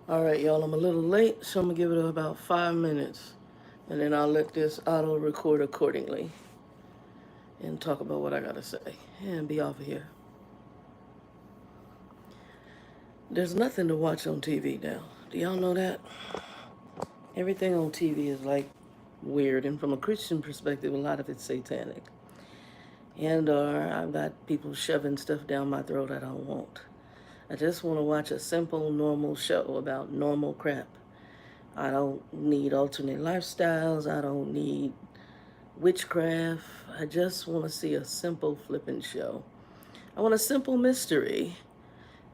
All right, y'all, I'm a little late, so I'm going to give it about 5 minutes. And then I'll let this auto record accordingly and talk about what I got to say and be off of here. There's nothing to watch on TV now. Do y'all know that? Everything on TV is like weird. And from a Christian perspective, a lot of it's satanic. And I've got people shoving stuff down my throat I don't want. I just want to watch a simple, normal show about normal crap. I don't need alternate lifestyles. I don't need witchcraft. I just want to see a simple flipping show. I want a simple mystery.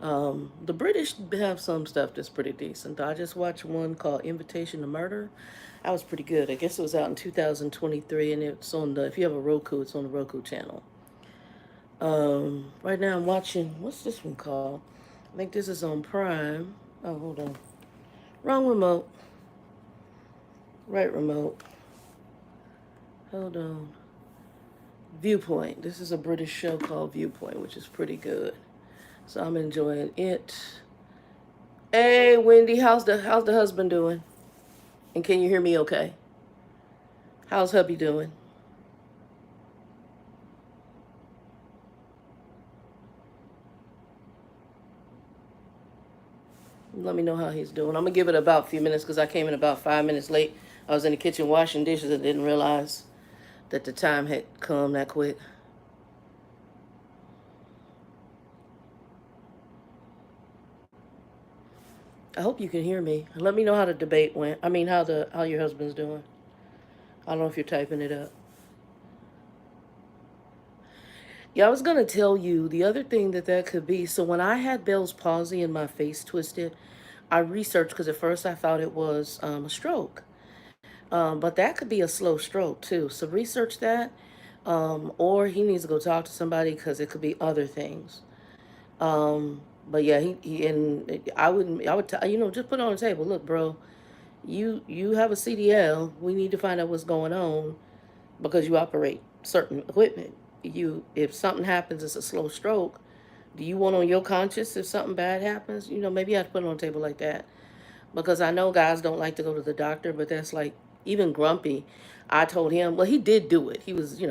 The British have some stuff that's pretty decent. I just watched one called Invitation to Murder. That was pretty good. I guess it was out in 2023, and it's on the, if you have a Roku, it's on the Roku channel. Right now I'm watching, what's this one called? I think this is on Prime. Oh, hold on. Wrong remote. Right remote. Hold on. Viewpoint. This is a British show called Viewpoint, which is pretty good. So I'm enjoying it. Hey, Wendy, how's the husband doing? And can you hear me okay? How's hubby doing? Let me know how he's doing. I'm gonna give it about a few minutes because I came in about 5 minutes late. I was in the kitchen washing dishes and didn't realize that the time had come that quick. I hope you can hear me. Let me know how the debate went. I mean, how your husband's doing. I don't know if you're typing it up. Yeah, I was gonna tell you the other thing that could be. So when I had Bell's palsy and my face twisted, I researched because at first I thought it was a stroke, but that could be a slow stroke too. So research that, or he needs to go talk to somebody because it could be other things. But yeah, he and I would just put it on the table. Look, bro, you have a CDL. We need to find out what's going on because you operate certain equipment. If something happens, it's a slow stroke. Do you want on your conscience if something bad happens? Maybe you have to put it on a table like that. Because I know guys don't like to go to the doctor, but that's like, even Grumpy, I told him, well, he did do it. He was,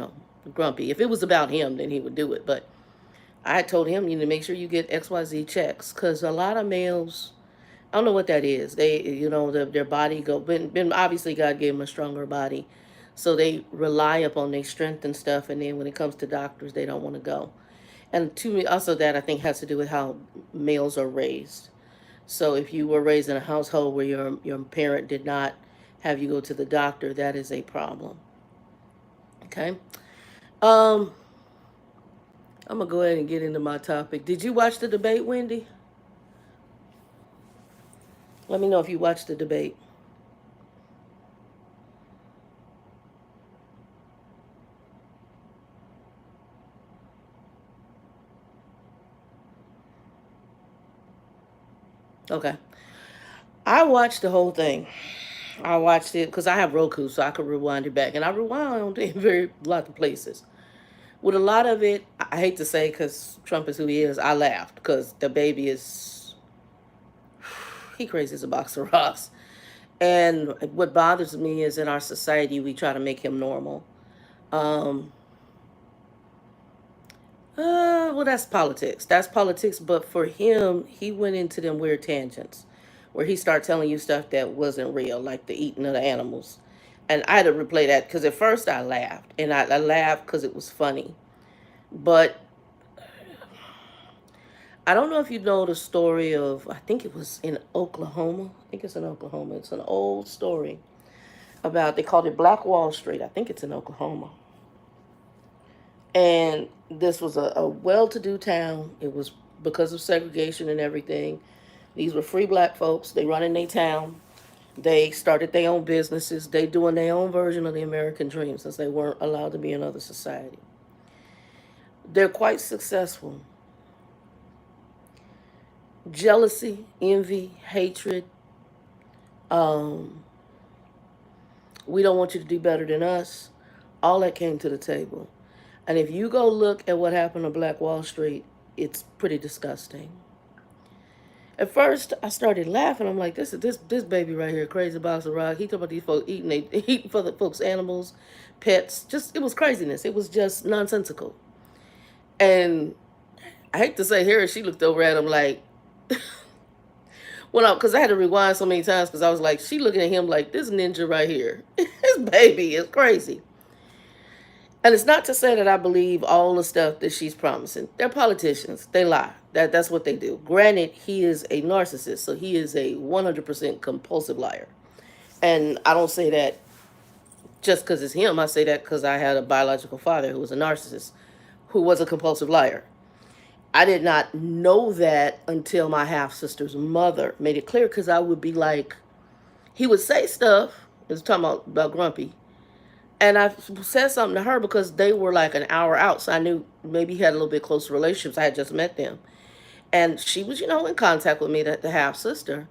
grumpy. If it was about him, then he would do it. But I told him, you need to make sure you get XYZ checks. Because a lot of males, I don't know what that is. They, their body been obviously God gave them a stronger body. So they rely upon their strength and stuff. And then when it comes to doctors, they don't want to go. And to me, also that I think has to do with how males are raised. So if you were raised in a household where your parent did not have you go to the doctor, that is a problem. Okay. Um, I'm gonna go ahead and get into my topic. Did you watch the debate, Wendy? Let me know if you watched the debate. Okay. I watched the whole thing. I watched it because I have Roku, so I could rewind it back, and I rewound in very lot of places. With a lot of it, I hate to say because Trump is who he is. I laughed because the baby is he crazy as a box of rocks. And what bothers me is in our society we try to make him normal. Um, well, that's politics. That's politics. But for him, he went into them weird tangents where he started telling you stuff that wasn't real, like the eating of the animals. And I had to replay that because at first I laughed, and I laughed because it was funny. But I don't know if you know the story of, I think it was in Oklahoma. I think it's in Oklahoma. It's an old story about, they called it Black Wall Street. I think it's in Oklahoma. And this was a well-to-do town. It was because of segregation and everything. These were free black folks. They run in their town. They started their own businesses. They doing their own version of the American dream since they weren't allowed to be in other society. They're quite successful. Jealousy, envy, hatred. Um, we don't want you to do better than us. All that came to the table. And if you go look at what happened on Black Wall Street, it's pretty disgusting. At first, I started laughing. I'm like, this baby right here, crazy box of rock. He talking about these folks eating eating for the folks' animals, pets. Just it was craziness. It was just nonsensical. And I hate to say here, she looked over at him like, well, because I had to rewind so many times because I was like, she looking at him like this ninja right here. This baby is crazy. And it's not to say that I believe all the stuff that she's promising. They're politicians. They lie. That's what they do. Granted, he is a narcissist, so he is a 100% compulsive liar. And I don't say that just because it's him. I say that because I had a biological father who was a narcissist, who was a compulsive liar. I did not know that until my half sister's mother made it clear because I would be like, he would say stuff, it was talking about Grumpy, and I said something to her because they were like an hour out, so I knew maybe he had a little bit closer relationships. I had just met them. And she was, in contact with me, the half sister.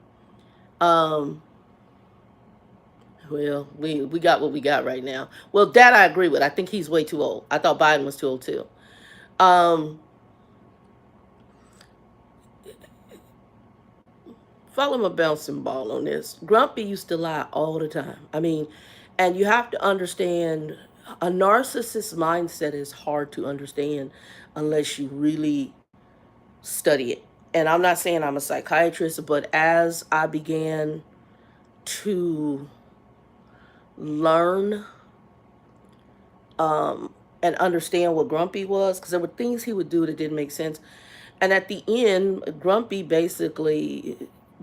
Um, well, we got what we got right now. Well, that I agree with. I think he's way too old. I thought Biden was too old too. Um, Follow my bouncing ball on this. Grumpy used to lie all the time. I mean, and you have to understand a narcissist's mindset is hard to understand unless you really study it. And I'm not saying I'm a psychiatrist, but as I began to learn and understand what Grumpy was, because there were things he would do that didn't make sense. And at the end, Grumpy basically,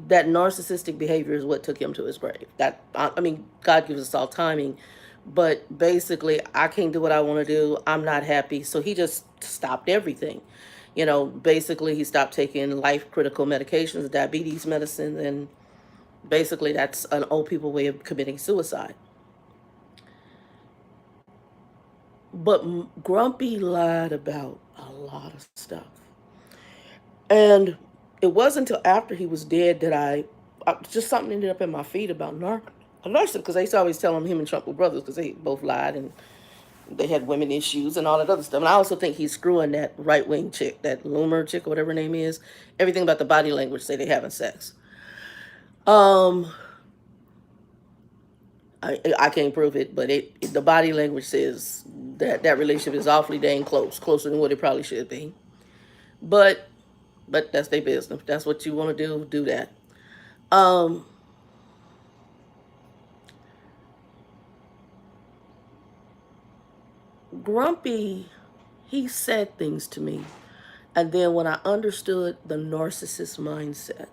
that narcissistic behavior is what took him to his grave. That, I mean, God gives us all timing, but basically, I can't do what I want to do. I'm not happy. So he just stopped everything. Basically, he stopped taking life critical medications, diabetes medicine, and basically, that's an old people way of committing suicide. But Grumpy lied about a lot of stuff. And it wasn't until after he was dead that just something ended up in my feed about narcissism, because I used to always tell him and Trump were brothers because they both lied and they had women issues and all that other stuff. And I also think he's screwing that right wing chick, that Loomer chick or whatever her name is. Everything about the body language say they having sex. Um, I can't prove it, but the body language says that relationship is awfully dang closer than what it probably should be. But that's their business. If that's what you want to do that. Um, Grumpy, he said things to me, and then when I understood the narcissist mindset,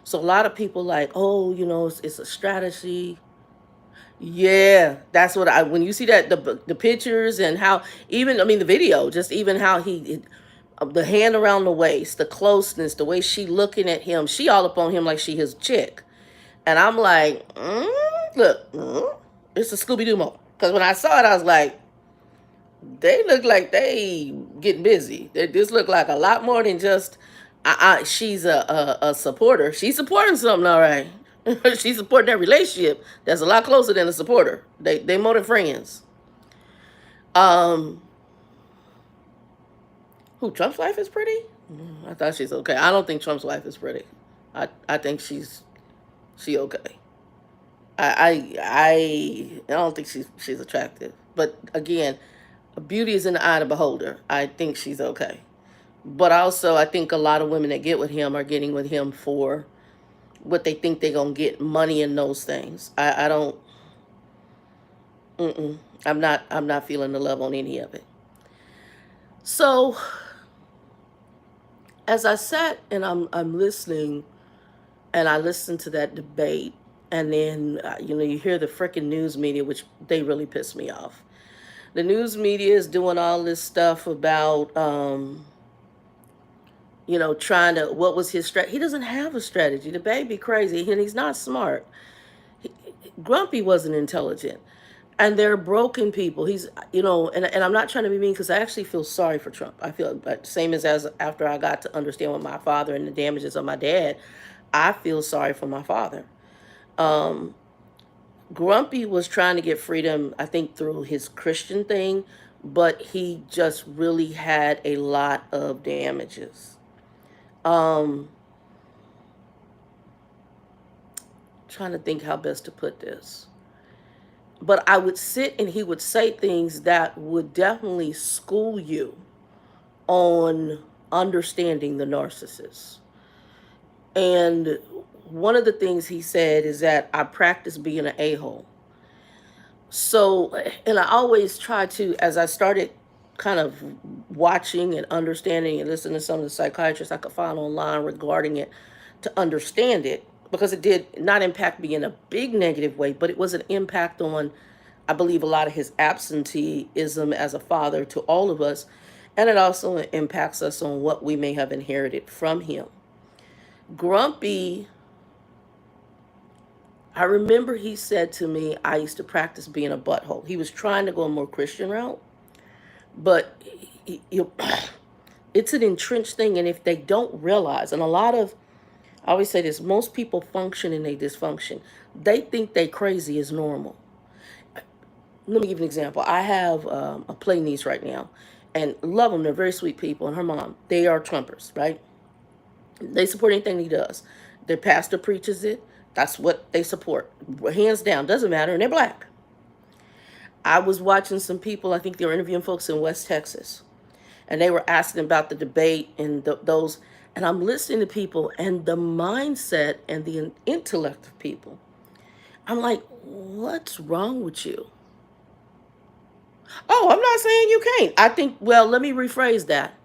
so a lot of people like, oh, it's a strategy. Yeah, that's what when you see that the pictures and how even I mean the video, just even how the hand around the waist, the closeness, the way she looking at him, she all up on him like she his chick, and I'm like, look, it's a Scooby Doo moment because when I saw it, I was like, they look like they getting busy. This look like a lot more than just. She's a supporter. She's supporting something, all right. She's supporting that relationship. That's a lot closer than a supporter. They more than friends. Um, who Trump's wife is pretty? I thought she's okay. I don't think Trump's wife is pretty. I think she okay. I don't think she's attractive. But again, beauty is in the eye of the beholder. I think she's okay. But also, I think a lot of women that get with him are getting with him for what they think they're gonna get, money and those things. I don't. Mm-mm, I'm not feeling the love on any of it. So as I sat and I'm listening, and I listened to that debate, and then you hear the freaking news media, which they really piss me off. The news media is doing all this stuff about trying to, what was his strategy? He doesn't have a strategy. The baby crazy, and he's not smart. He, Grumpy wasn't intelligent. And they're broken people. He's, and I'm not trying to be mean because I actually feel sorry for Trump. I feel same as after I got to understand what my father and the damages of my dad, I feel sorry for my father. Um, Grumpy was trying to get freedom, I think, through his Christian thing, but he just really had a lot of damages. Um, trying to think how best to put this. But I would sit and he would say things that would definitely school you on understanding the narcissist. And one of the things he said is that I practice being an a-hole. So, and I always try to, as I started kind of watching and understanding and listening to some of the psychiatrists I could find online regarding it, to understand it, because it did not impact me in a big negative way, but it was an impact on, I believe, a lot of his absenteeism as a father to all of us. And it also impacts us on what we may have inherited from him. Grumpy, I remember he said to me, I used to practice being a butthole. He was trying to go a more Christian route, but it's an entrenched thing. And if they don't realize, and a lot of, I always say this, most people function in their dysfunction. They think they crazy is normal. Let me give you an example. I have a play niece right now, and love them. They're very sweet people. And her mom, they are Trumpers, right? They support anything he does. Their pastor preaches it. That's what they support. Hands down. Doesn't matter. And they're black. I was watching some people, I think they were interviewing folks in West Texas. And they were asking about the debate and those. And I'm listening to people and the mindset and the intellect of people. I'm like, what's wrong with you? Oh, I'm not saying you can't. I think, well, let me rephrase that.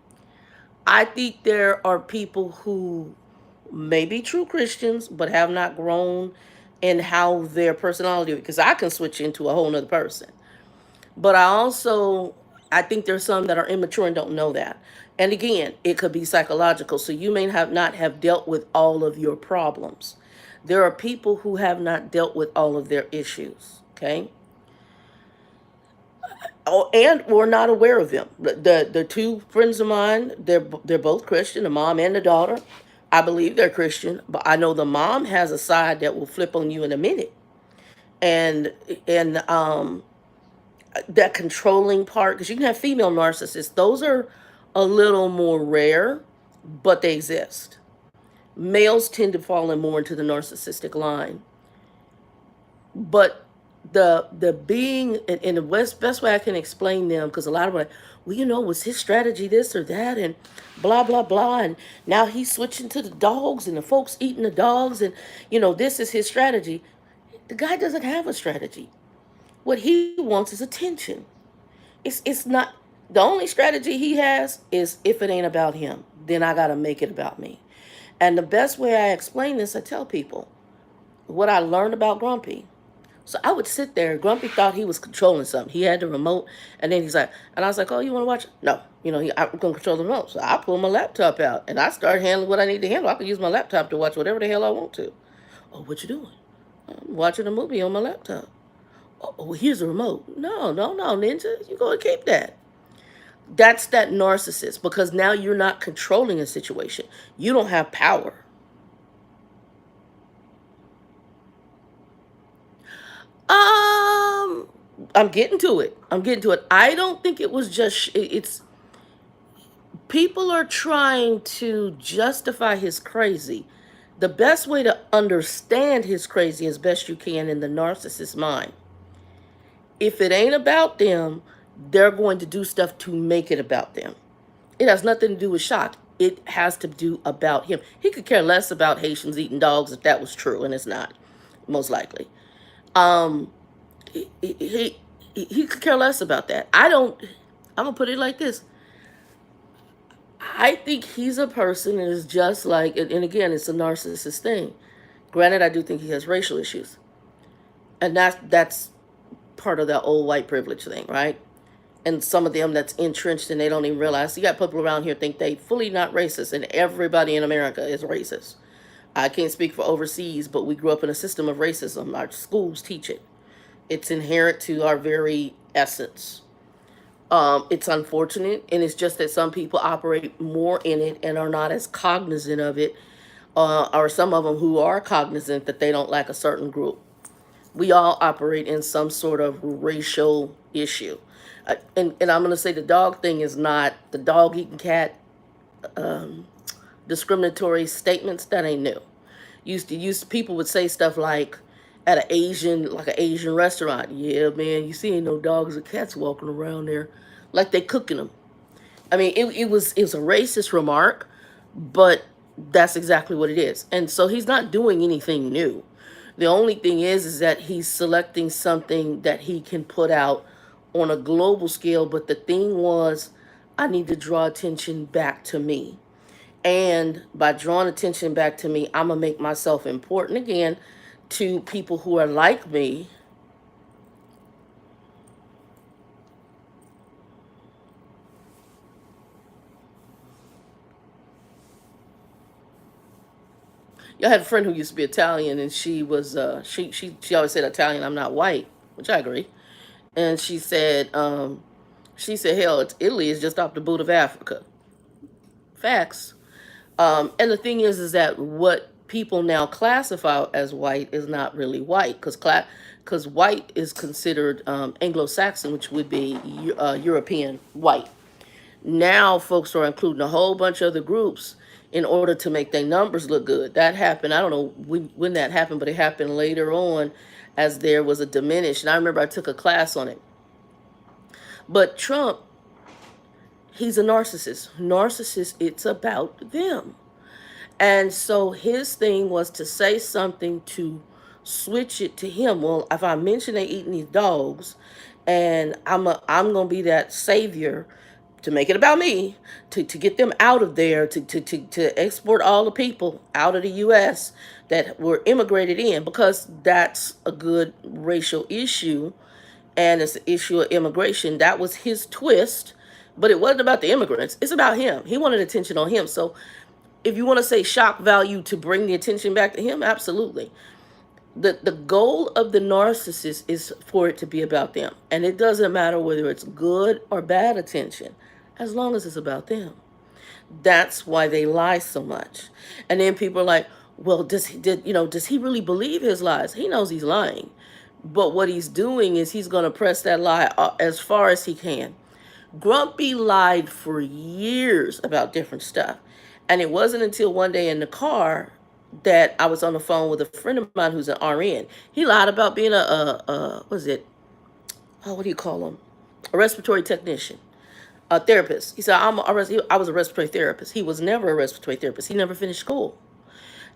I think there are people who may be true Christians, but have not grown in how their personality, because I can switch into a whole nother person. But I think there's some that are immature and don't know that. And again, it could be psychological. So you may have not have dealt with all of your problems. There are people who have not dealt with all of their issues. Okay. Oh, and we're not aware of them. The two friends of mine, they're both Christian, the mom and the daughter. I believe they're Christian, but I know the mom has a side that will flip on you in a minute. And that controlling part, because you can have female narcissists. Those are a little more rare, but they exist. Males tend to fall in more into the narcissistic line. But the being in the best way I can explain them, because a lot of them are like, well, was his strategy this or that and blah blah blah, and now he's switching to the dogs and the folks eating the dogs, and this is his strategy. The guy doesn't have a strategy. What he wants is attention. It's not, the only strategy he has is, if it ain't about him, then I gotta make it about me. And the best way I explain this, I tell people what I learned about Grumpy. So I would sit there. Grumpy thought he was controlling something. He had the remote, and then he's like, and I was like, oh, you want to watch it? No. I'm going to control the remote. So I pull my laptop out, and I start handling what I need to handle. I can use my laptop to watch whatever the hell I want to. Oh, what you doing? I'm watching a movie on my laptop. Oh, here's the remote. No, Ninja. You go and keep that. That's that narcissist, because now you're not controlling a situation. You don't have power. I'm getting to it. I don't think it was just, it's, people are trying to justify his crazy. The best way to understand his crazy as best you can in the narcissist's mind. If it ain't about them, they're going to do stuff to make it about them. It has nothing to do with shock. It has to do about him. He could care less about Haitians eating dogs if that was true, and it's not, most likely. Um, he could care less about that. I'm gonna put it like this. I think he's a person that is just like, and again, it's a narcissist thing. Granted, I do think he has racial issues, and that's part of that old white privilege thing, right? And some of them that's entrenched and they don't even realize. You got people around here think they fully not racist, and everybody in America is racist. I can't speak for overseas, but we grew up in a system of racism. Our schools teach it. It's inherent to our very essence. It's unfortunate, and it's just that some people operate more in it and are not as cognizant of it, or some of them who are cognizant that they don't like a certain group. We all operate in some sort of racial issue. And I'm going to say the dog thing is not the dog eating cat discriminatory statements. That ain't new. People would say stuff like at an Asian restaurant, yeah, man, you see ain't no dogs or cats walking around there, like they cooking them. I mean, it was a racist remark, but that's exactly what it is. And so he's not doing anything new. The only thing is that he's selecting something that he can put out on a global scale. But the thing was, I need to draw attention back to me. And by drawing attention back to me, I'm going to make myself important again to people who are like me. I had a friend who used to be Italian, and she was she always said, Italian, I'm not white, which I agree. And she said, hell, Italy is just off the boot of Africa. Facts. And the thing is that what people now classify as white is not really white, because white is considered Anglo-Saxon, which would be European white. Now folks are including a whole bunch of other groups in order to make their numbers look good. That happened. I don't know when that happened, but it happened later on as there was a diminish. And I remember I took a class on it. But Trump, he's a narcissist. Narcissist, it's about them. And so his thing was to say something to switch it to him. Well, if I mention they eating these dogs, and I'm gonna be that savior to make it about me, to get them out of there, to export all the people out of the US that were immigrated in, because that's a good racial issue and it's an issue of immigration. That was his twist, but it wasn't about the immigrants. It's about him. He wanted attention on him. So if you want to say shock value to bring the attention back to him, absolutely. The goal of the narcissist is for it to be about them. And it doesn't matter whether it's good or bad attention, as long as it's about them. That's why they lie so much. And then people are like, well, does he really believe his lies? He knows he's lying. But what he's doing is he's going to press that lie as far as he can. Grumpy lied for years about different stuff. And it wasn't until one day in the car that I was on the phone with a friend of mine who's an RN. He lied about being what is it? Oh, what do you call him? A respiratory technician, a therapist. He said, I was a respiratory therapist. He was never a respiratory therapist. He never finished school.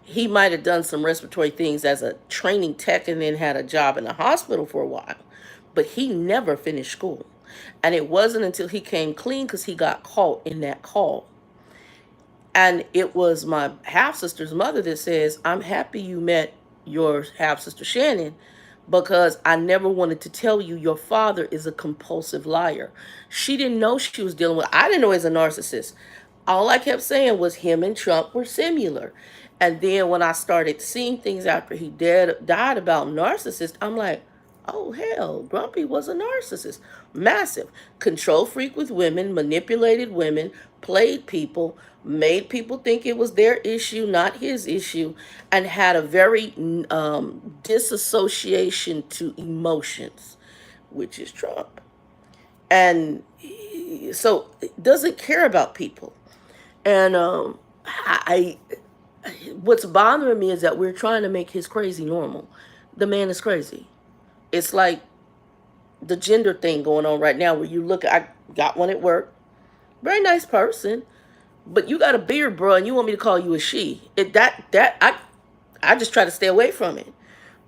He might have done some respiratory things as a training tech and then had a job in a hospital for a while. But he never finished school. And it wasn't until he came clean because he got caught in that call. And it was my half-sister's mother that says, I'm happy you met your half-sister Shannon, because I never wanted to tell you your father is a compulsive liar. She didn't know she was dealing with, I didn't know he was a narcissist. All I kept saying was him and Trump were similar. And then when I started seeing things after he died about narcissist, I'm like, oh, hell, Grumpy was a narcissist. Massive. Control freak with women, manipulated women, played people, made people think it was their issue, not his issue, and had a very disassociation to emotions, which is Trump. And so doesn't care about people. And I what's bothering me is that we're trying to make his crazy normal. The man is crazy. It's like the gender thing going on right now where you look, I got one at work, very nice person, but you got a beard, bro, and you want me to call you a she. I just try to stay away from it,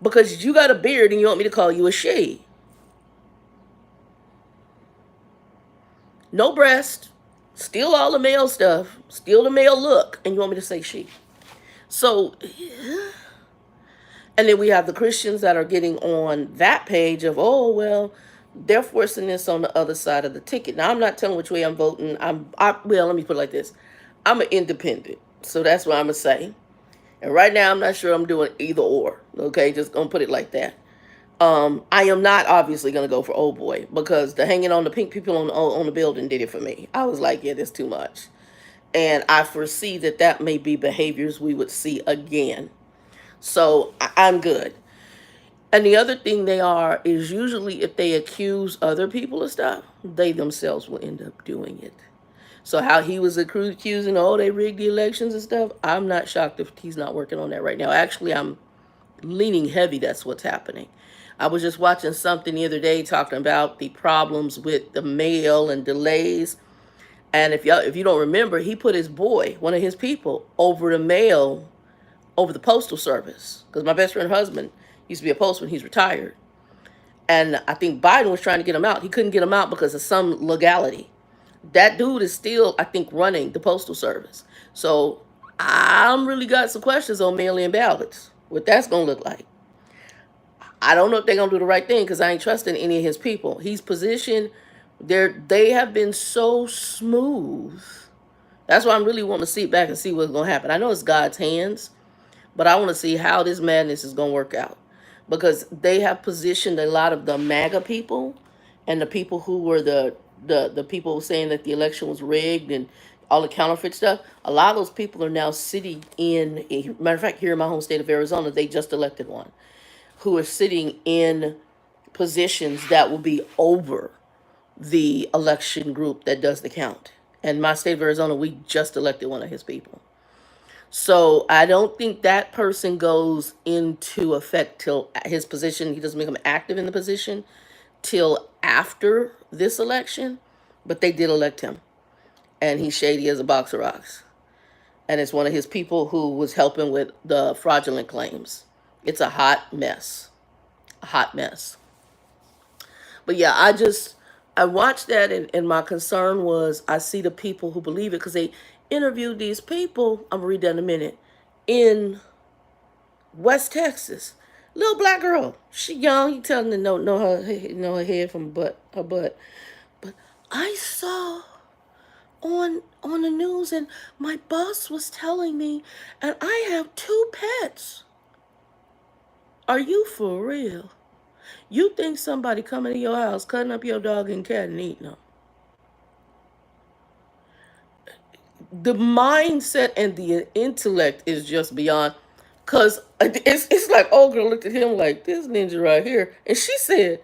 because you got a beard and you want me to call you a she. No breast, still all the male stuff, still the male look, and you want me to say she. So, and then we have the Christians that are getting on that page of, oh, well, they're forcing this on the other side of the ticket. Now, I'm not telling which way I'm voting. Well, let me put it like this. I'm an independent. So that's what I'm going to say. And right now, I'm not sure I'm doing either or. Okay, just going to put it like that. I am not obviously going to go for old boy, because the hanging on the pink people on the building did it for me. I was like, yeah, that's too much. And I foresee that may be behaviors we would see again. So I'm good. And the other thing they are is usually if they accuse other people of stuff, they themselves will end up doing it. So how he was accusing, oh, they rigged the elections and stuff. I'm not shocked if he's not working on that right now. Actually, I'm leaning heavy that's what's happening. I was just watching something the other day talking about the problems with the mail and delays. And if you don't remember, he put his boy, one of his people, over the mail, over the postal service. Because my best friend's husband used to be a postman. He's retired. And I think Biden was trying to get him out. He couldn't get him out because of some legality. That dude is still, I think, running the postal service. So I'm really got some questions on mail-in ballots. What that's gonna look like. I don't know if they're gonna do the right thing because I ain't trusting any of his people. He's positioned. They have been so smooth. That's why I'm really wanting to sit back and see what's gonna happen. I know it's God's hands, but I want to see how this madness is gonna work out because they have positioned a lot of the MAGA people and the people who were the people saying that the election was rigged and all the counterfeit stuff. A lot of those people are now sitting in. A matter of fact, here in my home state of Arizona, they just elected one who are sitting in positions that will be over the election group that does the count. And my state of Arizona, we just elected one of his people. So I don't think that person goes into effect till his position. He doesn't become active in the position till after this election. But they did elect him. And he's shady as a box of rocks. And it's one of his people who was helping with the fraudulent claims. It's a hot mess. A hot mess. But yeah, I watched that, and my concern was I see the people who believe it because they interviewed these people. I'm gonna read that in a minute. In West Texas, little black girl. She young. You telling her know her head from her butt. But I saw on the news, and my boss was telling me, and I have 2 pets. Are you for real? You think somebody coming to your house, cutting up your dog and cat and eating them? The mindset and the intellect is just beyond. Cause it's like old girl looked at him like this ninja right here, and she said,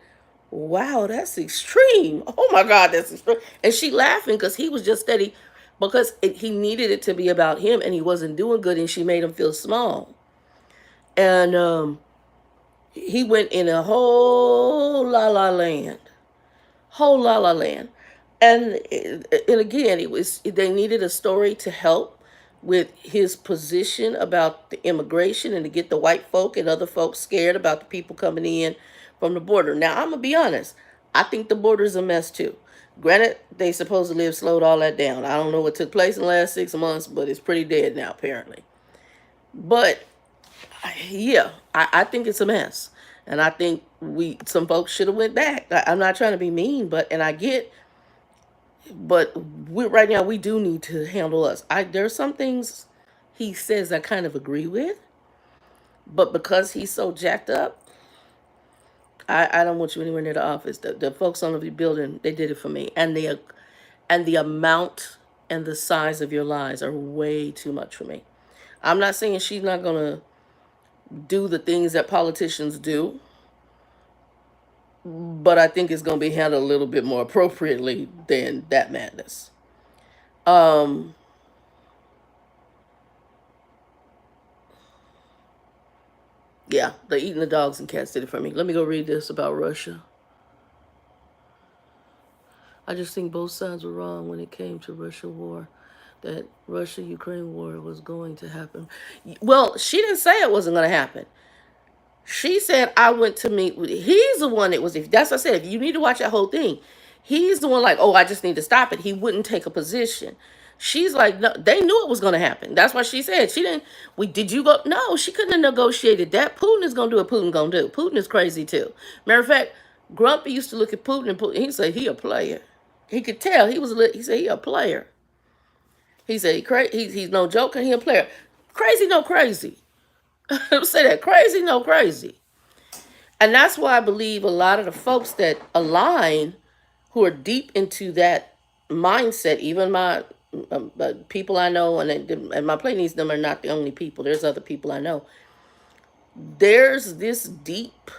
"Wow, that's extreme. Oh my God, that's extreme." And she laughing because he was just steady, because he needed it to be about him, and he wasn't doing good, and she made him feel small. And he went in a whole la land. Whole La La Land. And again, they needed a story to help with his position about the immigration and to get the white folk and other folks scared about the people coming in from the border. Now, I'm gonna be honest. I think the border's a mess too. Granted, they supposedly have slowed all that down. I don't know what took place in the last 6 months, but it's pretty dead now, apparently. But yeah, I think it's a mess. And I think some folks should have went back. I'm not trying to be mean, and I get, but right now we do need to handle us. There's some things he says I kind of agree with, but because he's so jacked up, I don't want you anywhere near the office. The folks on the building, they did it for me, and the amount and the size of your lies are way too much for me. I'm not saying she's not gonna do the things that politicians do, but I think it's going to be handled a little bit more appropriately than that madness. Yeah, the eating the dogs and cats did it for me. Let me go read this about Russia. I just think both sides were wrong when it came to Russia war. That Russia-Ukraine war was going to happen. Well, she didn't say it wasn't going to happen. She said, I went to meet with, he's the one that was, if that's what I said, if you need to watch that whole thing, he's the one like, oh, I just need to stop it. He wouldn't take a position. She's like, no, they knew it was going to happen. That's what she said. She didn't, did you go? No, she couldn't have negotiated that. Putin is going to do what Putin going to do. Putin is crazy too. Matter of fact, Grumpy used to look at Putin, and he said, he a player. He could tell he said, he a player. He said, he's no joker, he a player. Crazy, no crazy. Say that, crazy, no crazy. And that's why I believe a lot of the folks that align, who are deep into that mindset, even my people I know, and my Platinese, them are not the only people. There's other people I know. There's this deep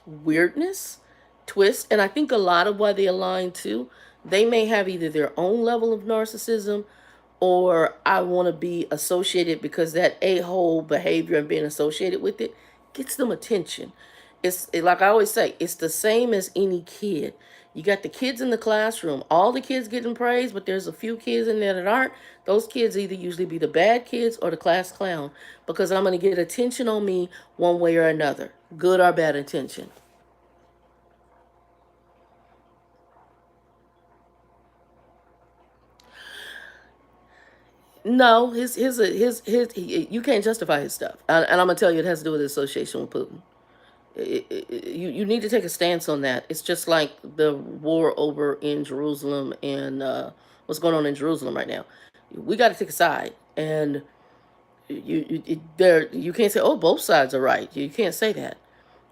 weirdness, twist, and I think a lot of why they align too They may have either their own level of narcissism, or I want to be associated because that a-hole behavior and being associated with it gets them attention. Like I always say, it's the same as any kid. You got the kids in the classroom, all the kids getting praise, but there's a few kids in there that aren't. Those kids either usually be the bad kids or the class clown, because I'm going to get attention on me one way or another, good or bad attention. No, you can't justify his stuff, and I'm gonna tell you, it has to do with his association with Putin. You need to take a stance on that. It's just like the war over in Jerusalem and what's going on in Jerusalem right now. We got to take a side, and you can't say, oh, both sides are right. You can't say that.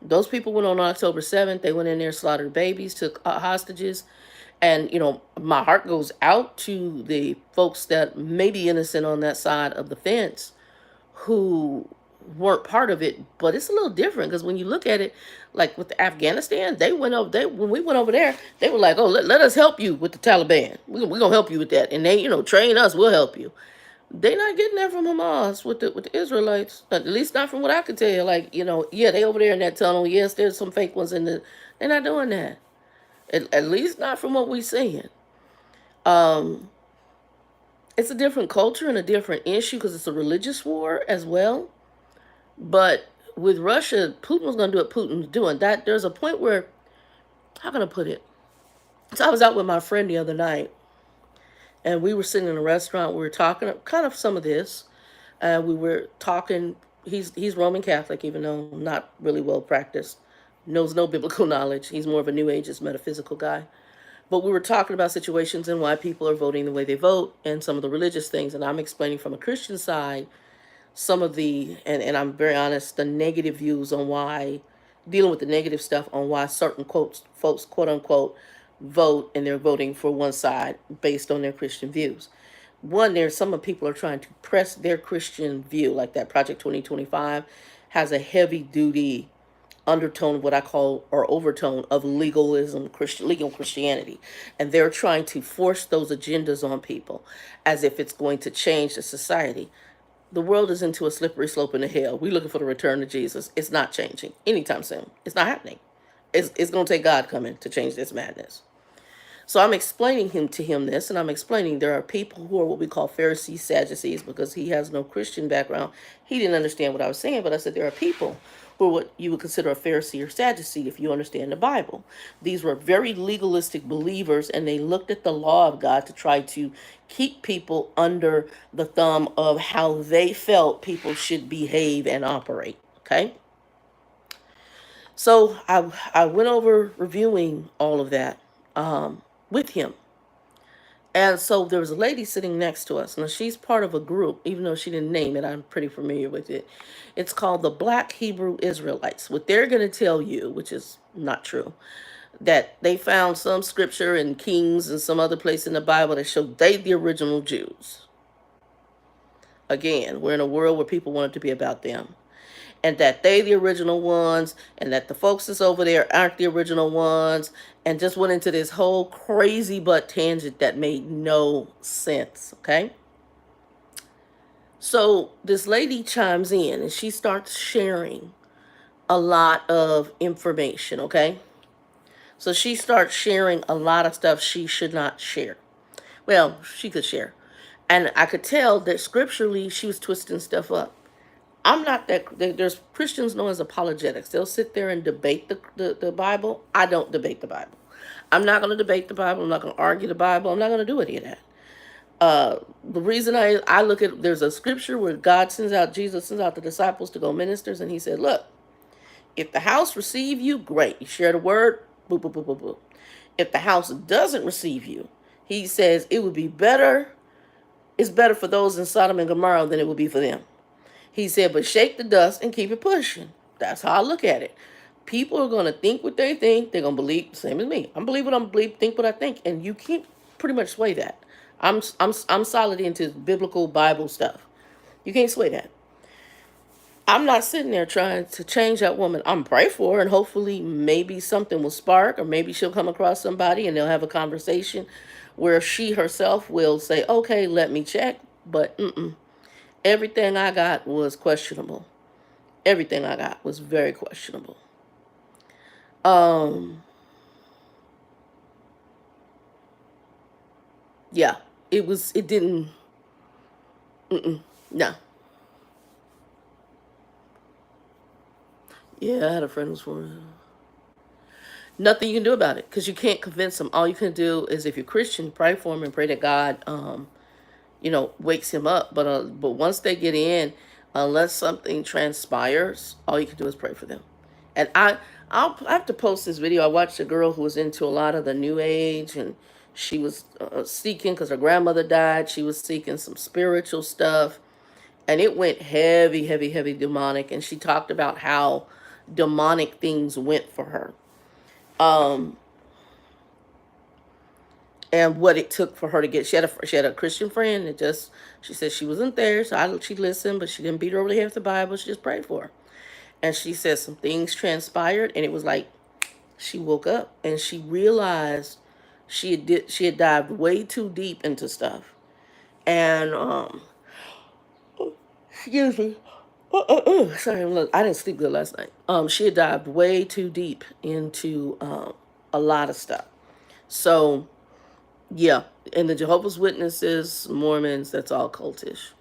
Those people went on October 7th. They went in there, slaughtered babies, took hostages. And, my heart goes out to the folks that may be innocent on that side of the fence who weren't part of it. But it's a little different because when you look at it, like with Afghanistan, when we went over there, they were like, oh, let us help you with the Taliban. We're going to help you with that. And they, train us, we'll help you. They're not getting that from Hamas with the Israelites. At least not from what I could tell. Like, yeah, they over there in that tunnel. Yes, there's some fake ones in the. They're not doing that. At least not from what we're seeing. Um, it's a different culture and a different issue because it's a religious war as well. But with Russia, Putin was going to do what Putin's doing. That there's a point where, how can I put it? So I was out with my friend the other night, and we were sitting in a restaurant. We were talking kind of some of this. We were talking. He's Roman Catholic, even though not really well practiced. Knows no biblical knowledge. He's more of a New Ageist metaphysical guy. But we were talking about situations and why people are voting the way they vote and some of the religious things. And I'm explaining from a Christian side some of and I'm very honest, the negative views on why, dealing with the negative stuff on why certain folks, quote unquote, vote and they're voting for one side based on their Christian views. One, there's some of people are trying to press their Christian view, like that Project 2025 has a heavy duty undertone, what I call, or overtone of legalism, legal Christianity. And they're trying to force those agendas on people as if it's going to change the society. The world is into a slippery slope into hell. We're looking for the return of Jesus. It's not changing anytime soon. It's not happening. It's going to take God coming to change this madness. So I'm explaining to him this, and I'm explaining there are people who are what we call Pharisees, Sadducees, because he has no Christian background. He didn't understand what I was saying, but I said there are people who are what you would consider a Pharisee or Sadducee if you understand the Bible. These were very legalistic believers, and they looked at the law of God to try to keep people under the thumb of how they felt people should behave and operate. Okay? So I went over reviewing all of that with him. And so there was a lady sitting next to us. Now, she's part of a group, even though she didn't name it, I'm pretty familiar with it. It's called the Black Hebrew Israelites. What they're going to tell you, which is not true, that they found some scripture in Kings and some other place in the Bible that showed they the original Jews. Again, we're in a world where people want it to be about them. And that they the original ones, and that the folks that's over there aren't the original ones, and just went into this whole crazy butt tangent that made no sense, okay? So this lady chimes in, and she starts sharing a lot of information, okay? So she starts sharing a lot of stuff she should not share. Well, she could share. And I could tell that scripturally she was twisting stuff up. I'm not that. There's Christians known as apologetics. They'll sit there and debate the Bible. I don't debate the Bible. I'm not going to debate the Bible. I'm not going to argue the Bible. I'm not going to do any of that. The reason I look at, there's a scripture where Jesus sends out the disciples to go ministers, and he said, look, if the house receive you, great. You share the word, boop, boop, boop, boop, boop. If the house doesn't receive you, he says it would be better, it's better for those in Sodom and Gomorrah than it would be for them. He said, but shake the dust and keep it pushing. That's how I look at it. People are going to think what they think. They're going to believe, same as me. I'm believe what I'm believe, think what I think. And you can't pretty much sway that. I'm solid into biblical Bible stuff. You can't sway that. I'm not sitting there trying to change that woman. I'm pray for her, and hopefully maybe something will spark, or maybe she'll come across somebody and they'll have a conversation where she herself will say, okay, let me check. But everything I got was questionable. Everything I got was very questionable. Um, yeah, it didn't, no. Yeah, I had a friend who's for nothing you can do about it because you can't convince them. All you can do is, if you're Christian, pray for him and pray that God, wakes him up. But once they get in, unless something transpires, all you can do is pray for them. And I have to post this video. I watched a girl who was into a lot of the New Age, and she was seeking because her grandmother died. She was seeking some spiritual stuff, and it went heavy, heavy, heavy demonic. And she talked about how demonic things went for her. Um, and what it took for her to get. She had a Christian friend that just, she said she wasn't there, so she listened, but she didn't beat her over the head with the Bible. She just prayed for her, and she said some things transpired, and it was like she woke up and she realized she had dived way too deep into stuff, and excuse me. Sorry, look, I didn't sleep good last night. She had dived way too deep into a lot of stuff. So yeah, and the Jehovah's Witnesses, Mormons, that's all cultish.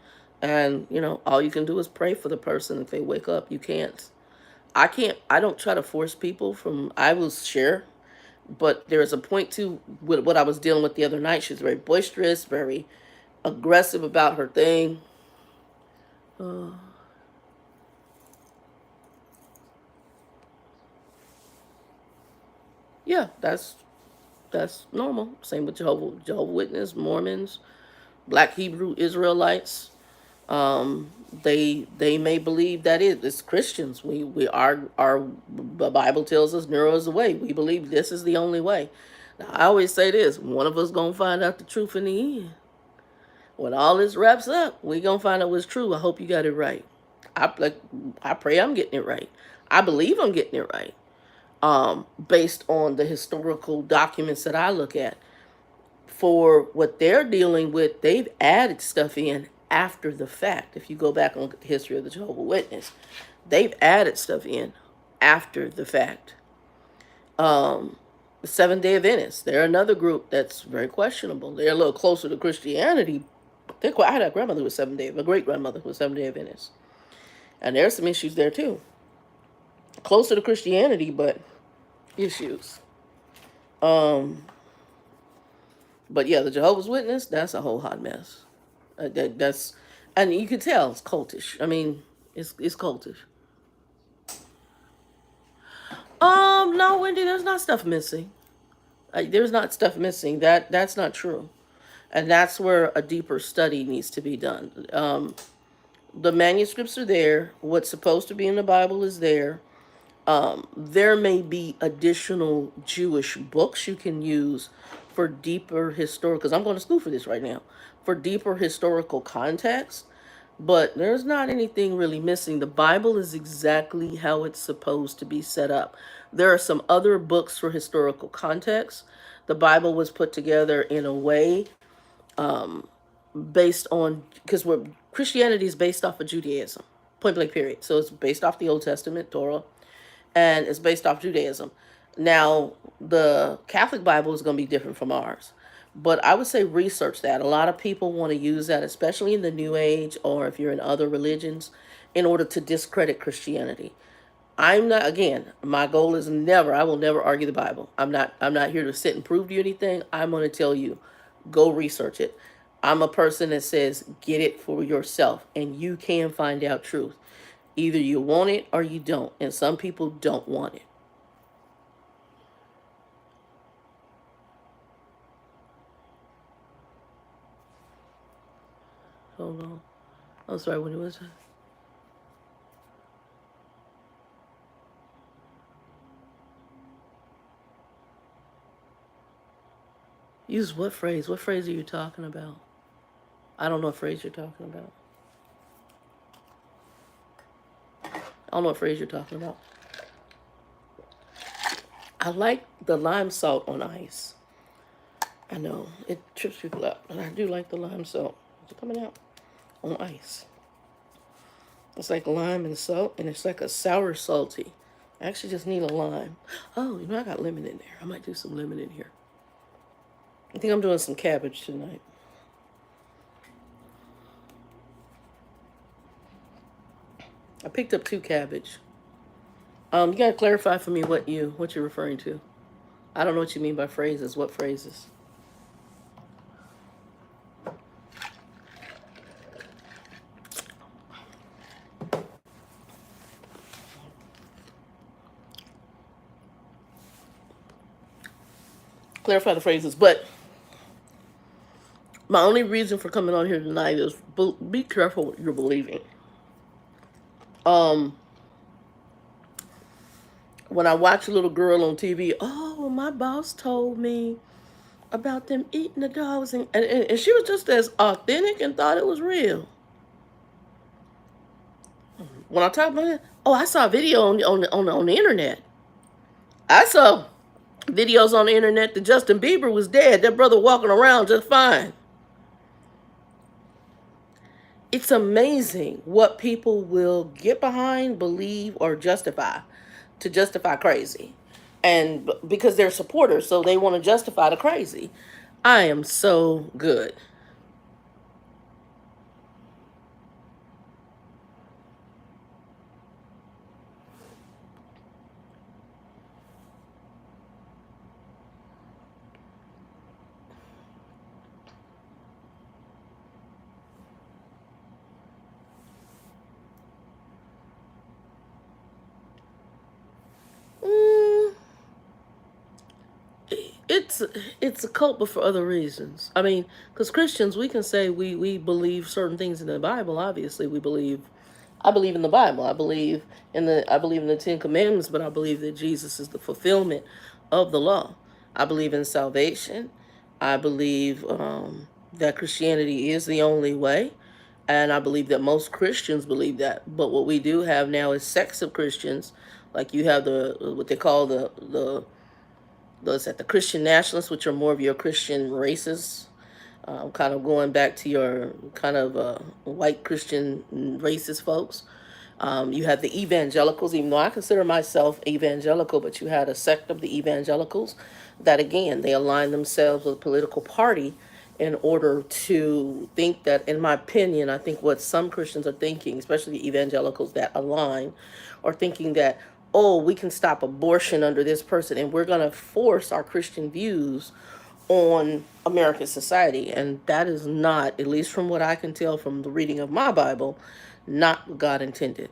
And, all you can do is pray for the person if they wake up. I don't try to force people I will share, but there is a point to with what I was dealing with the other night. She was very boisterous, very aggressive about her thing. Uh, yeah, that's normal. Same with Jehovah Witness, Mormons, Black Hebrew Israelites. They may believe that it's Christians. Our the Bible tells us narrow is the way. We believe this is the only way. Now, I always say this: one of us gonna find out the truth in the end. When all this wraps up, we gonna find out what's true. I hope you got it right. I pray I'm getting it right. I believe I'm getting it right. Based on the historical documents that I look at. For what they're dealing with, they've added stuff in after the fact. If you go back and look at the history of the Jehovah Witness, they've added stuff in after the fact. The Seventh Day Adventists, they're another group that's very questionable. They're a little closer to Christianity. I had a grandmother who was my great grandmother who was Seventh Day Adventist, and there's some issues there too. Closer to Christianity, but issues. Um, but yeah, the Jehovah's Witness, that's a whole hot mess. That's, and you can tell it's cultish. I mean, it's cultish. No, Wendy, there's not stuff missing. There's not stuff missing. That's not true, and that's where a deeper study needs to be done. The manuscripts are there. What's supposed to be in the Bible is there. There may be additional Jewish books you can use for deeper historical, because I'm going to school for this right now, for deeper historical context, but there's not anything really missing. The Bible is exactly how it's supposed to be set up. There are some other books for historical context. The Bible was put together in a way based on, because Christianity is based off of Judaism, point blank period. So it's based off the Old Testament, Torah, and it's based off Judaism. Now, the Catholic Bible is going to be different from ours, but I would say research that. A lot of people want to use that, especially in the New Age or if you're in other religions, in order to discredit Christianity. I'm not, again, my goal is I will never argue the Bible. I'm not here to sit and prove to you anything. I'm going to tell you, go research it. I'm a person that says get it for yourself and you can find out truth. Either you want it or you don't, and some people don't want it. Hold on. I'm sorry, what was it? Use what phrase? What phrase are you talking about? I don't know what phrase you're talking about. I don't know what phrase you're talking about. I like the lime salt on ice. I know it trips people up, but I do like the lime salt. Is it coming out on ice? It's like lime and salt, and it's like a sour salty. I actually just need a lime. Oh, I got lemon in there. I might do some lemon in here. I think I'm doing some cabbage tonight. I picked up 2 cabbage. You gotta clarify for me what you're referring to. I don't know what you mean by phrases. What phrases? Clarify the phrases. But my only reason for coming on here tonight is be careful what you're believing. When I watch a little girl on TV, oh, my boss told me about them eating the dogs, and she was just as authentic and thought it was real. When I talk about it, oh, I saw a video on the internet. I saw videos on the internet that Justin Bieber was dead. That brother walking around just fine. It's amazing what people will get behind, believe, or justify to justify crazy. And because they're supporters, so they want to justify the crazy. I am so good. Mm, it's it's a cult, but for other reasons. I mean, because Christians, we can say we believe certain things in the Bible. Obviously, we believe. I believe in the Bible. I believe in the 10 Commandments, but I believe that Jesus is the fulfillment of the law. I believe in salvation. I believe that Christianity is the only way, and I believe that most Christians believe that. But what we do have now is sects of Christians, like you have the what they call the those at the Christian nationalists, which are more of your Christian racists, kind of going back to your kind of white Christian racist folks. You had the evangelicals, even though I consider myself evangelical, but you had a sect of the evangelicals that, again, they align themselves with a political party in order to think that, in my opinion, I think what some Christians are thinking, especially the evangelicals that align, are thinking that, oh, we can stop abortion under this person and we're going to force our Christian views on American society. And that is not, at least from what I can tell from the reading of my Bible, not what God intended.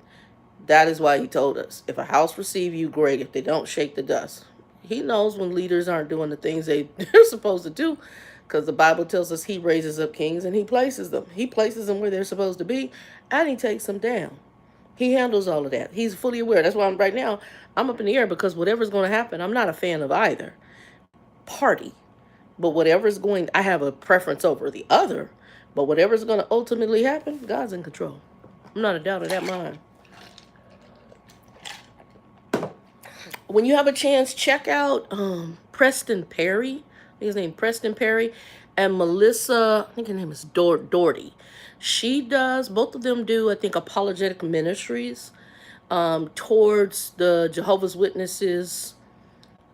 That is why he told us, if a house receive you, great. If they don't, shake the dust. He knows when leaders aren't doing the things they're supposed to do, because the Bible tells us he raises up kings and he places them. He places them where they're supposed to be, and he takes them down. He handles all of that. He's fully aware. That's why right now I'm up in the air, because whatever's going to happen, I'm not a fan of either party. But whatever's going, I have a preference over the other. But whatever's going to ultimately happen, God's in control. I'm not a doubt of that mind. When you have a chance, check out Preston Perry. I think his name is Preston Perry. And Melissa, I think her name is Doherty. She does, both of them do, I think, apologetic ministries towards the Jehovah's Witnesses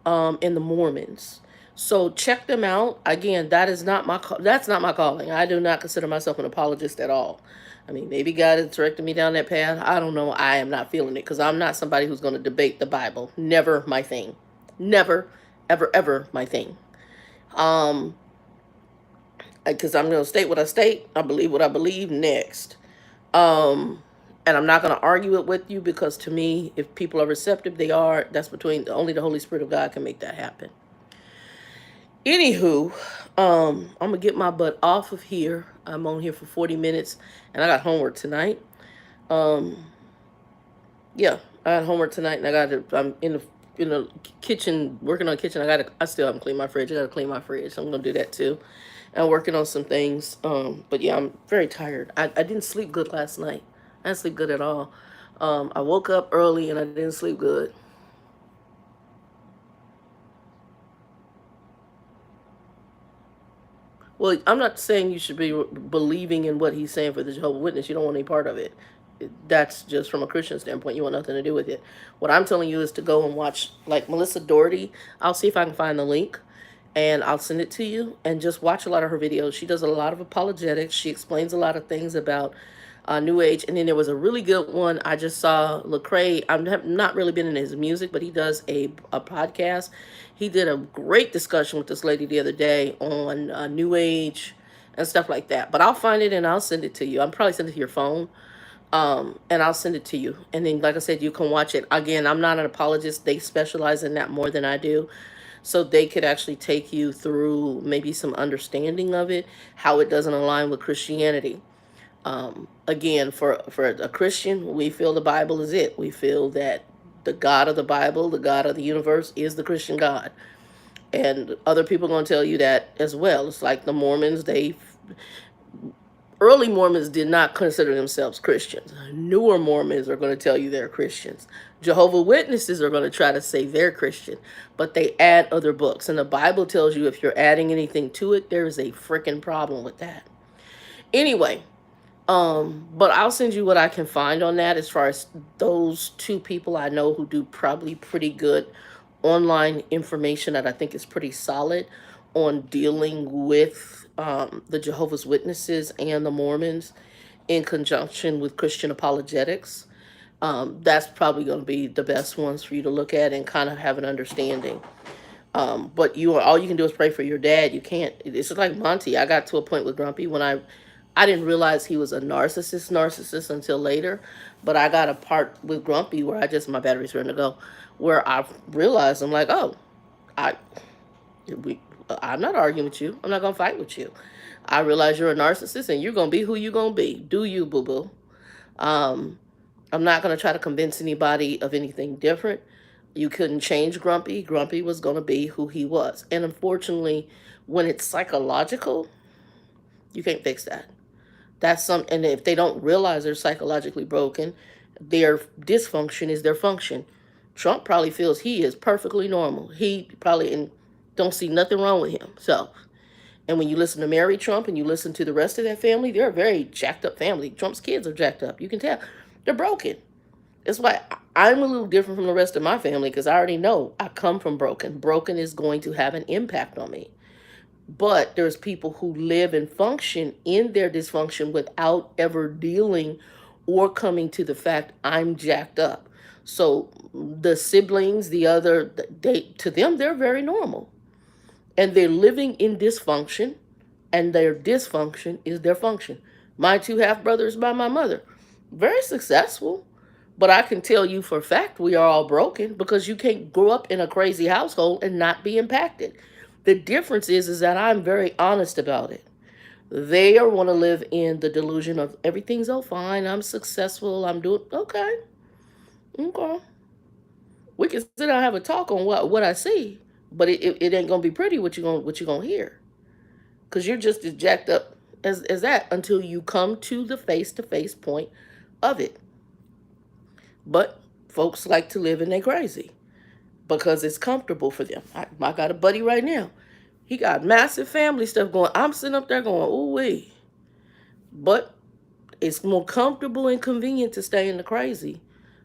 and the Mormons. So check them out. Again, that's not my calling. I do not consider myself an apologist at all. I mean, maybe God has directed me down that path. I don't know. I am not feeling it, because I'm not somebody who's going to debate the Bible. Never my thing. Never, ever, ever my thing. Because I'm going to state what I state. I believe what I believe. Next. And I'm not going to argue it with you, because to me, if people are receptive, they are. That's between only the Holy Spirit of God can make that happen. Anywho, I'm gonna get my butt off of here. I'm on here for 40 minutes, and I got homework tonight. Yeah, I got homework tonight, and I'm in the kitchen working on the kitchen. I still haven't cleaned my fridge. I gotta clean my fridge. So I'm gonna do that too, and working on some things. But yeah, I'm very tired. I didn't sleep good last night. I didn't sleep good at all. I woke up early and I didn't sleep good. Well, I'm not saying you should be believing in what he's saying for the Jehovah's Witness. You don't want any part of it. That's just from a Christian standpoint. You want nothing to do with it. What I'm telling you is to go and watch, like Melissa Doherty. I'll see if I can find the link and I'll send it to you and just watch a lot of her videos. She does a lot of apologetics. She explains a lot of things about New Age. And then there was a really good one I just saw. Lecrae, I've not really been in his music, but he does a podcast. He did a great discussion with this lady the other day on New Age and stuff like that. But I'll find it and I'll send it to you. I'll probably send it to your phone. And I'll send it to you. And then, like I said, you can watch it. Again, I'm not an apologist. They specialize in that more than I do. So they could actually take you through maybe some understanding of it, how it doesn't align with Christianity. Again, for a Christian, we feel the Bible is it. We feel that the God of the Bible, the God of the universe, is the Christian God. And other people are going to tell you that as well. It's like the Mormons, early Mormons did not consider themselves Christians. Newer Mormons are going to tell you they're Christians. Jehovah's Witnesses are going to try to say they're Christian, but they add other books. And the Bible tells you if you're adding anything to it, there is a freaking problem with that. Anyway, but I'll send you what I can find on that as far as those two people I know who do probably pretty good online information that I think is pretty solid on dealing with the Jehovah's Witnesses and the Mormons in conjunction with Christian apologetics. That's probably going to be the best ones for you to look at and kind of have an understanding. But all you can do is pray for your dad. You can't. It's just like Monty. I got to a point with Grumpy when I didn't realize he was a narcissist until later. But I got a part with Grumpy where my battery's ready to go, where I realized I'm like, oh, I we I'm not arguing with you. I'm not gonna fight with you. I realize you're a narcissist and you're gonna be who you're gonna be. Do you, boo boo? Um, I'm not gonna try to convince anybody of anything different. You couldn't change Grumpy. Grumpy was gonna be who he was. And unfortunately, when it's psychological, you can't fix that. And if they don't realize they're psychologically broken, their dysfunction is their function. Trump probably feels he is perfectly normal. He probably don't see nothing wrong with him. So, and when you listen to Mary Trump and you listen to the rest of that family, they're a very jacked up family. Trump's kids are jacked up. You can tell they're broken. That's why I'm a little different from the rest of my family because I already know I come from broken. Broken is going to have an impact on me. But there's people who live and function in their dysfunction without ever dealing or coming to the fact I'm jacked up. So the siblings, to them, they're very normal. And they're living in dysfunction, and their dysfunction is their function. My two half brothers by my mother, very successful. But I can tell you for a fact we are all broken because you can't grow up in a crazy household and not be impacted. The difference is that I'm very honest about it. They want to live in the delusion of everything's all fine. I'm successful. I'm doing okay. Okay. We can sit down and have a talk on what I see, but it ain't gonna be pretty what you gonna hear, because you're just as jacked up as that until you come to face point of it. But folks like to live in their crazy because it's comfortable for them. I got a buddy right now. He got massive family stuff going. I'm sitting up there going, ooh wee. But it's more comfortable and convenient to stay in the crazy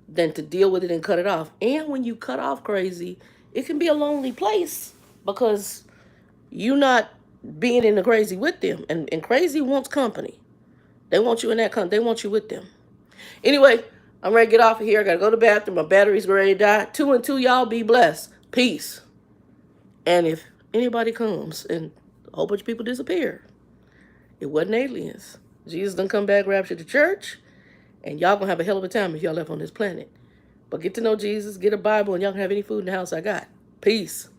than to deal with it and cut it off. And when you cut off crazy, it can be a lonely place because you're not being in the crazy with them. And crazy wants company. They want you in that company. They want you with them. Anyway, I'm ready to get off of here. I got to go to the bathroom. My battery's ready to die. 2 and 2, y'all be blessed. Peace. And if anybody comes and a whole bunch of people disappear, it wasn't aliens. Jesus done come back, rapture the church, and y'all gonna have a hell of a time if y'all left on this planet. But get to know Jesus, get a Bible, and y'all can have any food in the house I got. Peace.